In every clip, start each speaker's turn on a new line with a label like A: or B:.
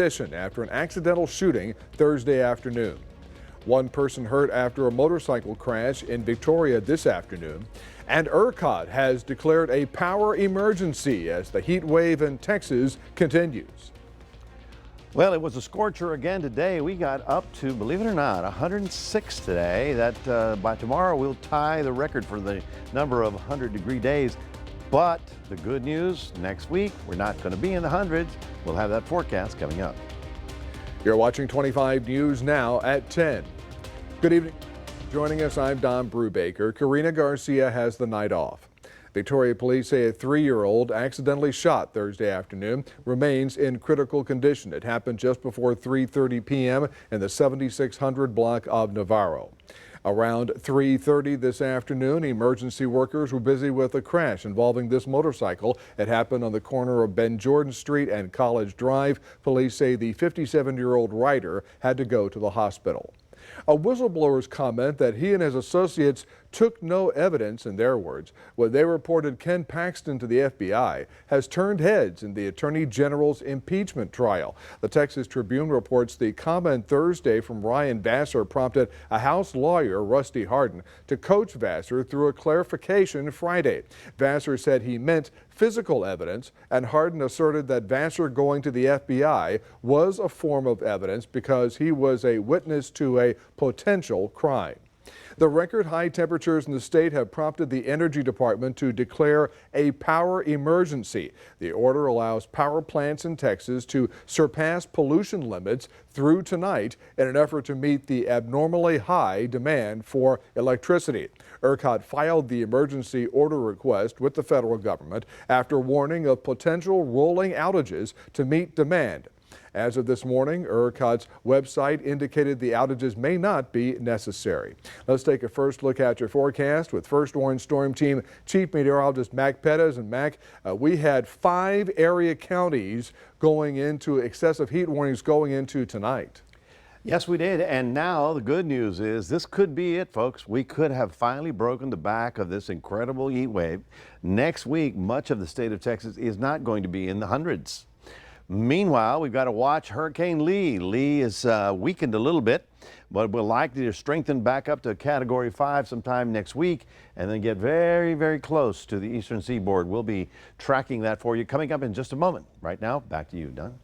A: After an accidental shooting Thursday afternoon. One person hurt after a motorcycle crash in Victoria this afternoon. And ERCOT has declared a power emergency as the heat wave in Texas continues.
B: Well, it was a scorcher again today. We got up to, believe it or not, 106 today. That by tomorrow we'll tie the record for the number of 100-degree days. But the good news, next week, we're not going to be in the hundreds. We'll have that forecast coming up.
A: You're watching 25 News now at 10. Good evening. Joining us, I'm Don Brubaker. Karina Garcia has the night off. Victoria police say a 3-year-old accidentally shot Thursday afternoon remains in critical condition. It happened just before 3:30 p.m. in the 7600 block of Navarro. Around 3:30 this afternoon, emergency workers were busy with a crash involving this motorcycle. It happened on the corner of Ben Jordan Street and College Drive. Police say the 57-year-old rider had to go to the hospital. A whistleblower's comment that he and his associates took no evidence, in their words, when they reported Ken Paxton to the FBI, has turned heads in the Attorney General's impeachment trial. The Texas Tribune reports the comment Thursday from Ryan Vassar prompted a House lawyer, Rusty Hardin, to coach Vassar through a clarification Friday. Vassar said he meant physical evidence, and Hardin asserted that Vassar going to the FBI was a form of evidence because he was a witness to a potential crime. The record high temperatures in the state have prompted the Energy Department to declare a power emergency. The order allows power plants in Texas to surpass pollution limits through tonight in an effort to meet the abnormally high demand for electricity. ERCOT filed the emergency order request with the federal government after warning of potential rolling outages to meet demand. As of this morning, ERCOT's website indicated the outages may not be necessary. Let's take a first look at your forecast with First Warn Storm Team Chief Meteorologist Mac Pettis. And Mac, we had 5 area counties going into excessive heat warnings going into tonight.
B: Yes, we did. And now the good news is this could be it, folks. We could have finally broken the back of this incredible heat wave. Next week, much of the state of Texas is not going to be in the hundreds. Meanwhile, we've got to watch Hurricane Lee. Lee is weakened a little bit, but will likely to strengthen back up to Category 5 sometime next week and then get very, very close to the eastern seaboard. We'll be tracking that for you coming up in just a moment. Right now, back to you, Don.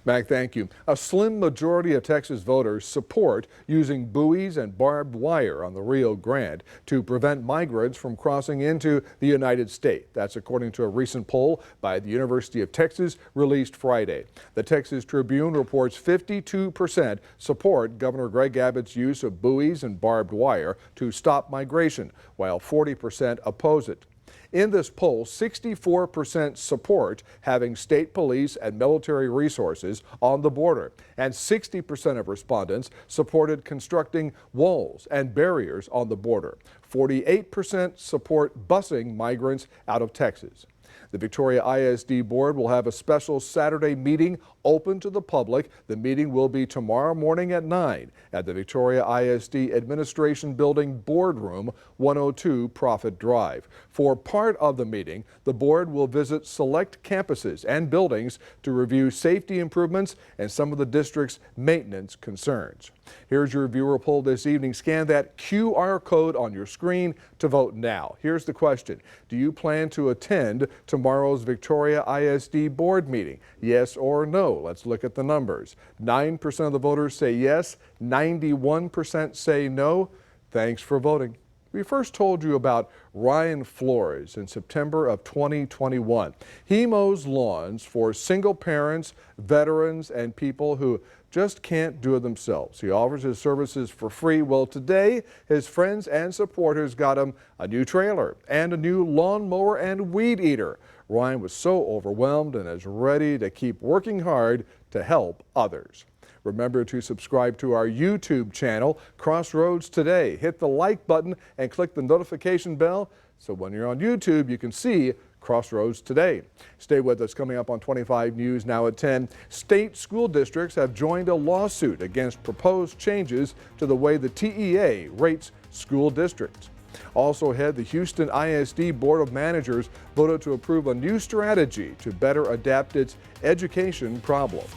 A: Mac, thank you. A slim majority of Texas voters support using buoys and barbed wire on the Rio Grande to prevent migrants from crossing into the United States. That's according to a recent poll by the University of Texas released Friday. The Texas Tribune reports 52% support Governor Greg Abbott's use of buoys and barbed wire to stop migration, while 40% oppose it. In this poll, 64% support having state police and military resources on the border, and 60% of respondents supported constructing walls and barriers on the border. 48% support busing migrants out of Texas. The Victoria ISD Board will have a special Saturday meeting open to the public. The meeting will be tomorrow morning at 9 at the Victoria ISD Administration Building Boardroom, 102 Prophet Drive. For part of the meeting, the board will visit select campuses and buildings to review safety improvements and some of the district's maintenance concerns. Here's your viewer poll this evening. Scan that QR code on your screen to vote now. Here's the question. Do you plan to attend tomorrow's Victoria ISD board meeting? Yes or no? Let's look at the numbers. 9% of the voters say yes, 91% say no. Thanks for voting. We first told you about Ryan Flores in September of 2021. He mows lawns for single parents, veterans, and people who just can't do it themselves. He offers his services for free. Well, today, his friends and supporters got him a new trailer and a new lawnmower and weed eater. Ryan was so overwhelmed and is ready to keep working hard to help others. Remember to subscribe to our YouTube channel, Crossroads Today. Hit the like button and click the notification bell so when you're on YouTube, you can see Crossroads Today. Stay with us. Coming up on 25 News now at 10. State school districts have joined a lawsuit against proposed changes to the way the TEA rates school districts. Also ahead, the Houston ISD Board of Managers voted to approve a new strategy to better adapt its education problems.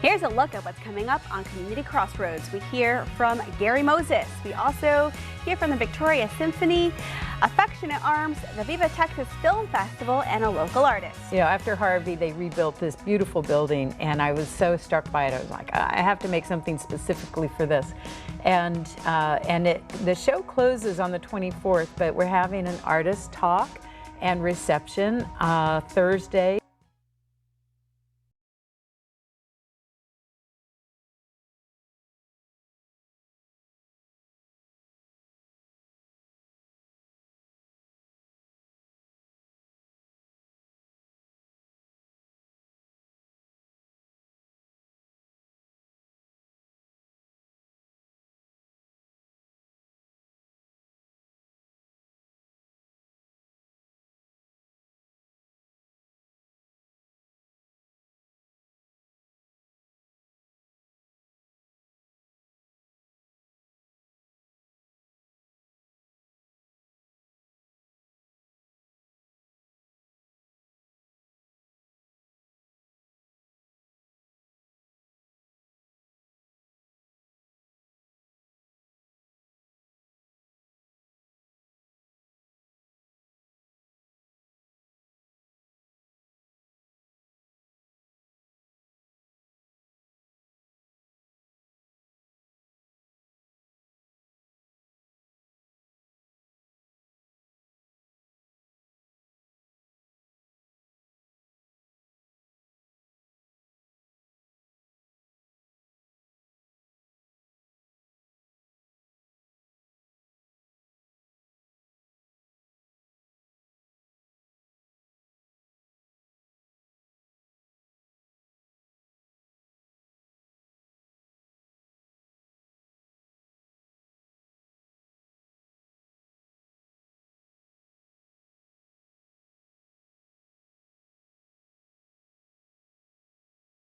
C: Here's a look at what's coming up on Community Crossroads. We hear from Gary Moses. We also hear from the Victoria Symphony, Affectionate Arms, the Viva Texas Film Festival, and a local artist.
D: You know, after Harvey, they rebuilt this beautiful building, and I was so struck by it. I was like, I have to make something specifically for this. And the show closes on the 24th, but we're having an artist talk and reception Thursday.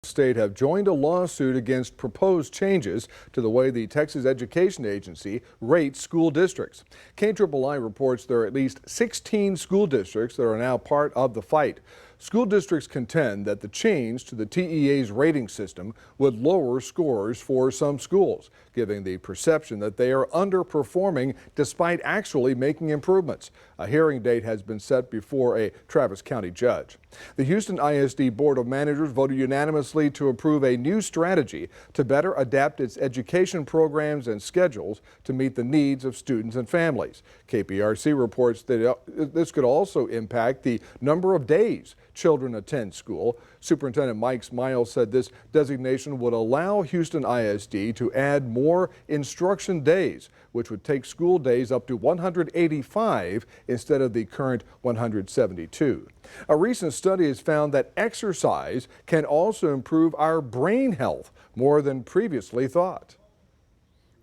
A: State have joined a lawsuit against proposed changes to the way the Texas Education Agency rates school districts. KIII reports there are at least 16 school districts that are now part of the fight. School districts contend that the change to the TEA's rating system would lower scores for some schools, giving the perception that they are underperforming despite actually making improvements. A hearing date has been set before a Travis County judge. The Houston ISD Board of Managers voted unanimously to approve a new strategy to better adapt its education programs and schedules to meet the needs of students and families. KPRC reports that this could also impact the number of days children attend school. Superintendent Mike Miles said this designation would allow Houston ISD to add more instruction days, which would take school days up to 185 instead of the current 172. A recent study has found that exercise can also improve our brain health more than previously thought.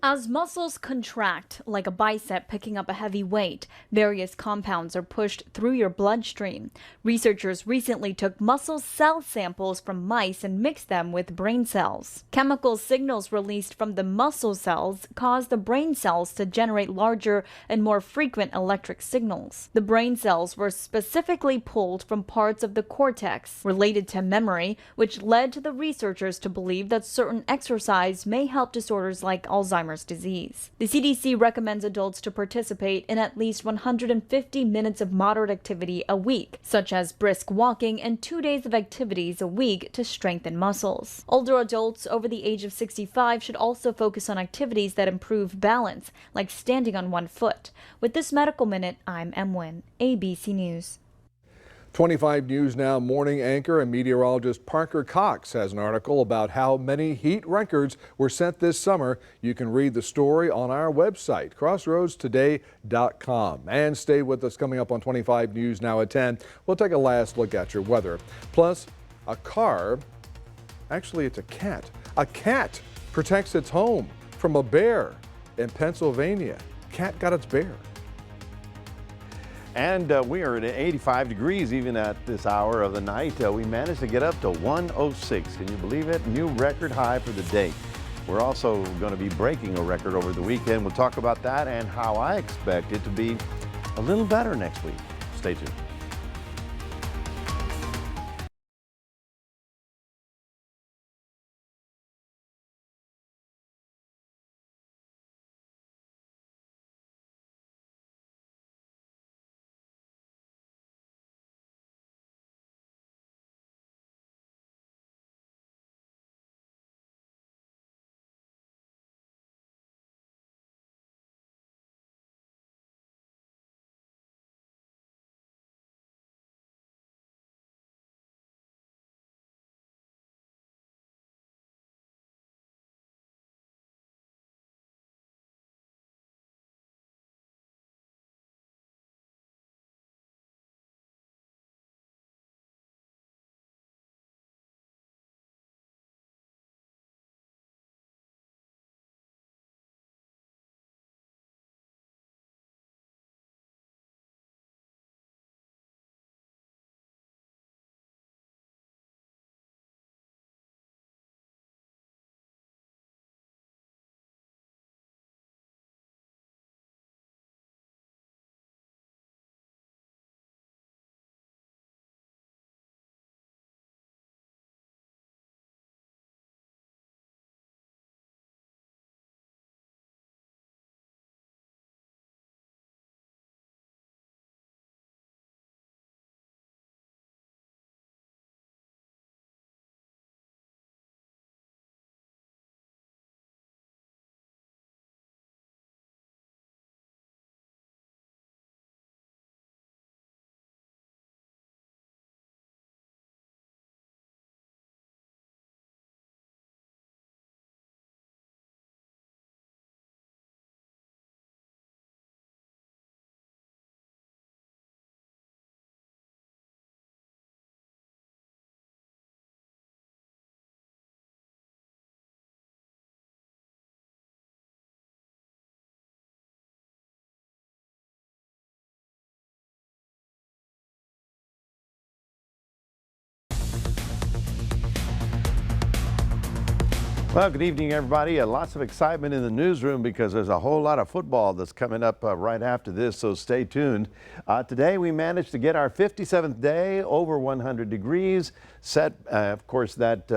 E: As muscles contract, like a bicep picking up a heavy weight, various compounds are pushed through your bloodstream. Researchers recently took muscle cell samples from mice and mixed them with brain cells. Chemical signals released from the muscle cells cause the brain cells to generate larger and more frequent electric signals. The brain cells were specifically pulled from parts of the cortex related to memory, which led to the researchers to believe that certain exercise may help disorders like Alzheimer's disease. The CDC recommends adults to participate in at least 150 minutes of moderate activity a week, such as brisk walking and 2 days of activities a week to strengthen muscles. Older adults over the age of 65 should also focus on activities that improve balance, like standing on one foot. With this Medical Minute, I'm Emwin, ABC News.
A: 25 News Now morning anchor and meteorologist Parker Cox has an article about how many heat records were set this summer. You can read the story on our website, crossroadstoday.com. And stay with us. Coming up on 25 News Now at 10, we'll take a last look at your weather. Plus, a car, actually it's a cat protects its home from a bear in Pennsylvania. Cat got its bear.
B: And we are at 85 degrees even at this hour of the night. We managed to get up to 106. Can you believe it? New record high for the day. We're also going to be breaking a record over the weekend. We'll talk about that and how I expect it to be a little better next week. Stay tuned. Well, good evening, everybody. Lots of excitement in the newsroom because there's a whole lot of football that's coming up right after this, so stay tuned. Today, we managed to get our 57th day over 100 degrees, set, of course, that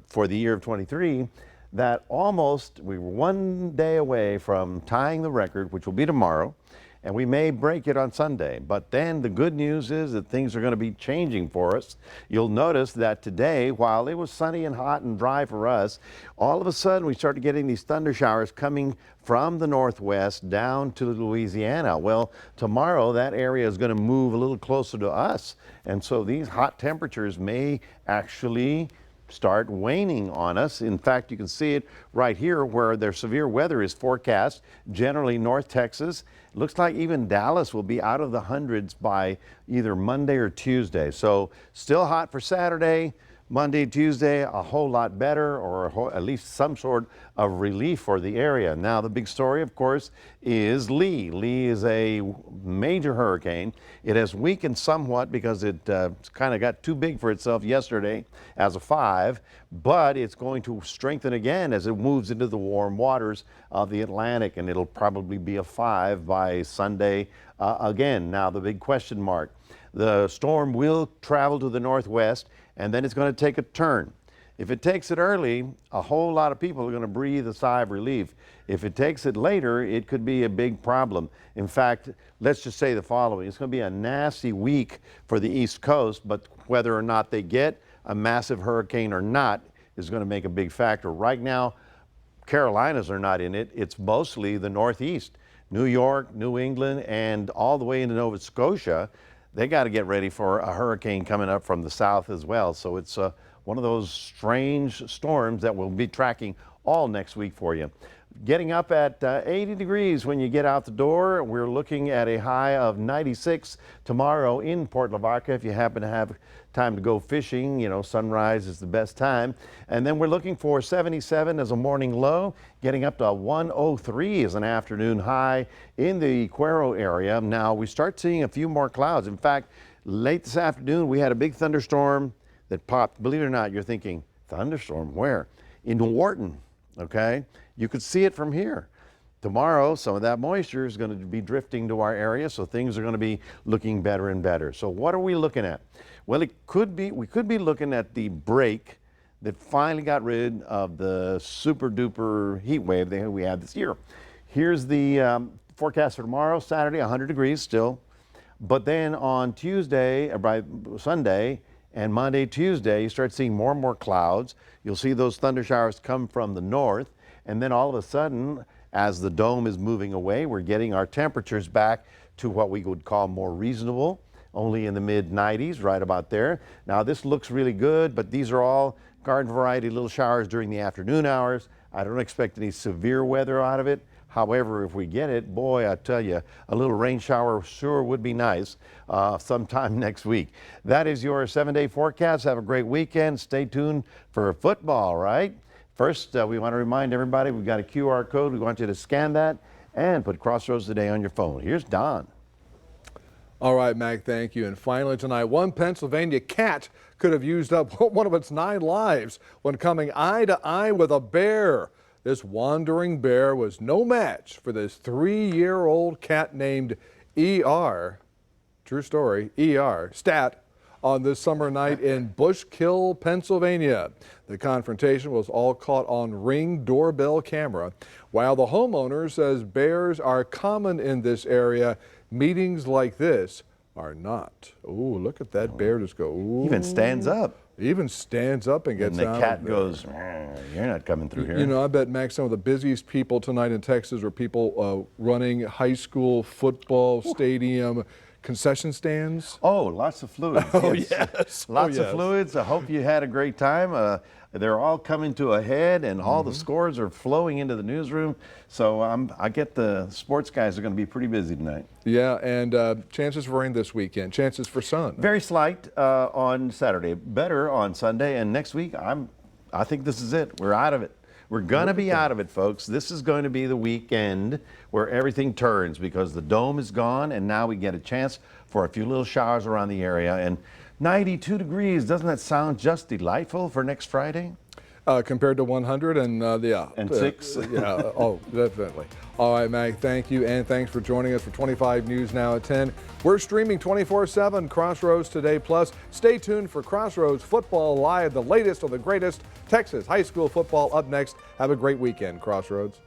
B: for the year of 23, that we were 1 day away from tying the record, which will be tomorrow. And we may break it on Sunday. But then the good news is that things are going to be changing for us. You'll notice that today, while it was sunny and hot and dry for us, all of a sudden we started getting these thunder showers coming from the northwest down to Louisiana. Well, tomorrow that area is going to move a little closer to us. And so these hot temperatures may actually start waning on us. In fact, you can see it right here where their severe weather is forecast, generally North Texas. It looks like even Dallas will be out of the hundreds by either Monday or Tuesday. So still hot for Saturday. Monday, Tuesday, a whole lot better, or at least some sort of relief for the area. Now, the big story, of course, is Lee. Lee is a major hurricane. It has weakened somewhat because it kind of got too big for itself yesterday as a 5, but it's going to strengthen again as it moves into the warm waters of the Atlantic, and it'll probably be a 5 by Sunday again. Now, the big question mark. The storm will travel to the northwest, and then it's going to take a turn. If it takes it early, a whole lot of people are going to breathe a sigh of relief. If it takes it later, it could be a big problem. In fact, let's just say the following. It's going to be a nasty week for the East Coast, but whether or not they get a massive hurricane or not is going to make a big factor. Right now, Carolinas are not in it. It's mostly the Northeast. New York, New England, and all the way into Nova Scotia. They got to get ready for a hurricane coming up from the south as well. So it's one of those strange storms that we'll be tracking all next week for you. Getting up at 80 degrees when you get out the door. We're looking at a high of 96 tomorrow in Port Lavaca. If you happen to have time to go fishing, you know, sunrise is the best time. And then we're looking for 77 as a morning low, getting up to 103 as an afternoon high in the Cuero area. Now we start seeing a few more clouds. In fact, late this afternoon, we had a big thunderstorm that popped. Believe it or not, you're thinking, thunderstorm where? In Wharton, okay? You could see it from here. Tomorrow, some of that moisture is going to be drifting to our area, so things are going to be looking better and better. So what are we looking at? Well, we could be looking at the break that finally got rid of the super duper heat wave that we had this year. Here's the forecast for tomorrow, Saturday, 100 degrees still. But then on Tuesday, or by Sunday, and Monday, Tuesday, you start seeing more and more clouds. You'll see those thunder showers come from the north. And then all of a sudden, as the dome is moving away, we're getting our temperatures back to what we would call more reasonable, only in the mid-90s, right about there. Now, this looks really good, but these are all garden variety little showers during the afternoon hours. I don't expect any severe weather out of it. However, if we get it, boy, I tell you, a little rain shower sure would be nice sometime next week. That is your 7-day forecast. Have a great weekend. Stay tuned for football, right? First, we want to remind everybody we've got a QR code. We want you to scan that and put Crossroads Today on your phone. Here's Don.
A: All right, Mac, thank you. And finally tonight, one Pennsylvania cat could have used up one of its 9 lives when coming eye to eye with a bear. This wandering bear was no match for this 3-year-old cat named E.R. True story, E.R. Stat. On this summer night in Bushkill, Pennsylvania. The confrontation was all caught on Ring doorbell camera. While the homeowner says bears are common in this area, meetings like this are not. Ooh, look at that bear just go. Ooh.
B: Even stands up.
A: Even stands up and gets
B: out. And the cat
A: of
B: goes, you're not coming through here.
A: You know, I bet, Max, some of the busiest people tonight in Texas are people running high school football stadium concession stands.
B: Oh, lots of fluids.
A: Oh, yes.
B: Lots of fluids. I hope you had a great time. They're all coming to a head, and all the scores are flowing into the newsroom. So I get the sports guys are going to be pretty busy tonight.
A: Yeah, and chances for rain this weekend. Chances for sun.
B: Very slight on Saturday. Better on Sunday. And next week, I think this is it. We're out of it. We're going to be out of it, folks. This is going to be the weekend where everything turns because the dome is gone, and now we get a chance for a few little showers around the area. And 92 degrees, doesn't that sound just delightful for next Friday?
A: Compared to 100 and yeah.
B: And 6.
A: Yeah, oh, definitely. All right, Mag, thank you, and thanks for joining us for 25 News Now at 10. We're streaming 24/7 Crossroads Today Plus. Stay tuned for Crossroads Football Live, the latest of the greatest Texas high school football up next. Have a great weekend, Crossroads.